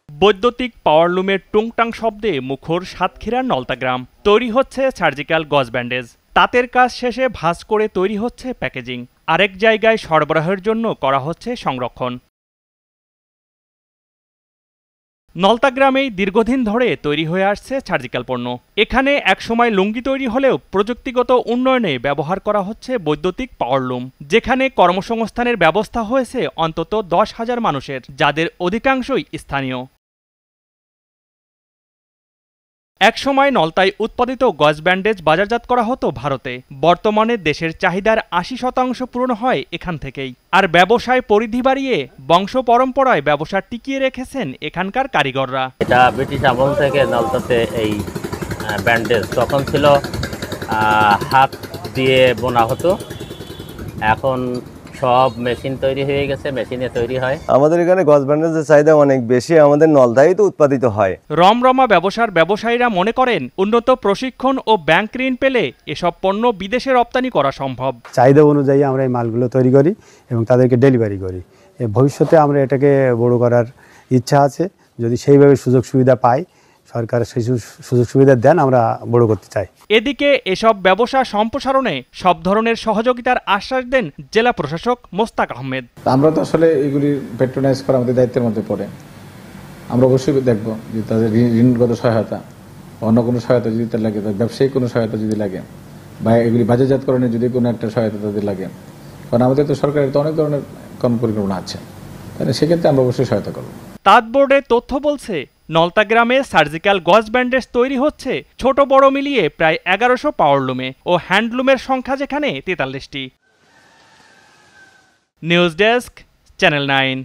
বৈদ্যুতিক পাওয়ারলুমের টুংটাং শব্দে মুখর সাতক্ষীরার নলতা গ্রাম। তৈরি হচ্ছে সার্জিক্যাল গজ ব্যান্ডেজ। তাঁতের কাজ শেষে ভাঁজ করে তৈরি হচ্ছে প্যাকেজিং। আরেক জায়গায় সরবরাহের জন্য করা হচ্ছে সংরক্ষণ। নলতা গ্রামেই দীর্ঘদিন ধরে তৈরি হয়ে আসছে সার্জিক্যাল পণ্য। এখানে একসময় লুঙ্গি তৈরি হলেও প্রযুক্তিগত উন্নয়নে ব্যবহার করা হচ্ছে বৈদ্যুতিক পাওয়ারলুম, যেখানে কর্মসংস্থানের ব্যবস্থা হয়েছে অন্তত 10,000 মানুষের, যাদের অধিকাংশই স্থানীয়। একসময় নলতায় উৎপাদিত গজ ব্যান্ডেজ বাজারজাত করা হতো ভারতে। বর্তমানে দেশের চাহিদার 80% পূরণ হয় এখান থেকেই। আর ব্যবসায় পরিধি বাড়িয়ে বংশ পরম্পরায় ব্যবসা টিকিয়ে রেখেছেন এখানকার কারিগররা। এটা ব্রিটিশ আমল থেকে নলতাতে এই ব্যান্ডেজ তখন ছিল হাত দিয়ে বোনা হতো, এখন সব মেশিন তৈরি হয়ে গেছে, মেশিনে তৈরি হয়। আমাদের এখানে গজ ব্যান্ডেজের চাহিদা অনেক বেশি, আমাদের নলতাই তো উৎপাদিত হয়। রমরমা ব্যবসার ব্যবসায়ীরা মনে করেন উন্নত প্রশিক্ষণ ও ব্যাংক ঋণ পেলে এসব পণ্য বিদেশে রপ্তানি করা সম্ভব। চাহিদা অনুযায়ী আমরা এই মালগুলো তৈরি করি এবং তাদেরকে ডেলিভারি করি। ভবিষ্যতে আমরা এটাকে বড় করার ইচ্ছা আছে, যদি সেইভাবে সুযোগ সুবিধা পাই, সরকার সেই সুযোগ সুবিধা দেন, আমরা বড় করতে চাই। এদিকে এসব ব্যবসা সম্প্রসারণে সব ধরনের সহযোগিতার আশ্বাস দেন জেলা প্রশাসক মোস্তাক আহমেদ। আমরা তো আসলে এগুলি প্যাট্রোনাইজ করা আমাদের দায়িত্বের মধ্যে পড়ে। আমরা অবশ্যই দেখবো যে তাদের ঋণগত সহায়তা, অন্য কোনো সহায়তা যদি তাদের লাগে, ব্যবসায়িক কোনো সহায়তা যদি লাগে, বা এগুলি বাজারজাতকরণে যদি কোনো একটা সহায়তা তাদের লাগে, কারণ আমাদের তো সরকারের তো অনেক ধরনের কর্মপরিকল্পনা আছে, তাহলে সেক্ষেত্রে আমরা অবশ্যই সহায়তা করবো। তাঁত বোর্ডের তথ্য বলছে, নলতা গ্রামে সার্জিক্যাল গজ ব্যান্ডেজ তৈরি হচ্ছে ছোট বড় মিলিয়ে প্রায় 1100 পাওয়ারলুমে ও হ্যান্ডলুমের সংখ্যা যেখানে 43টি। News desk, channel 9।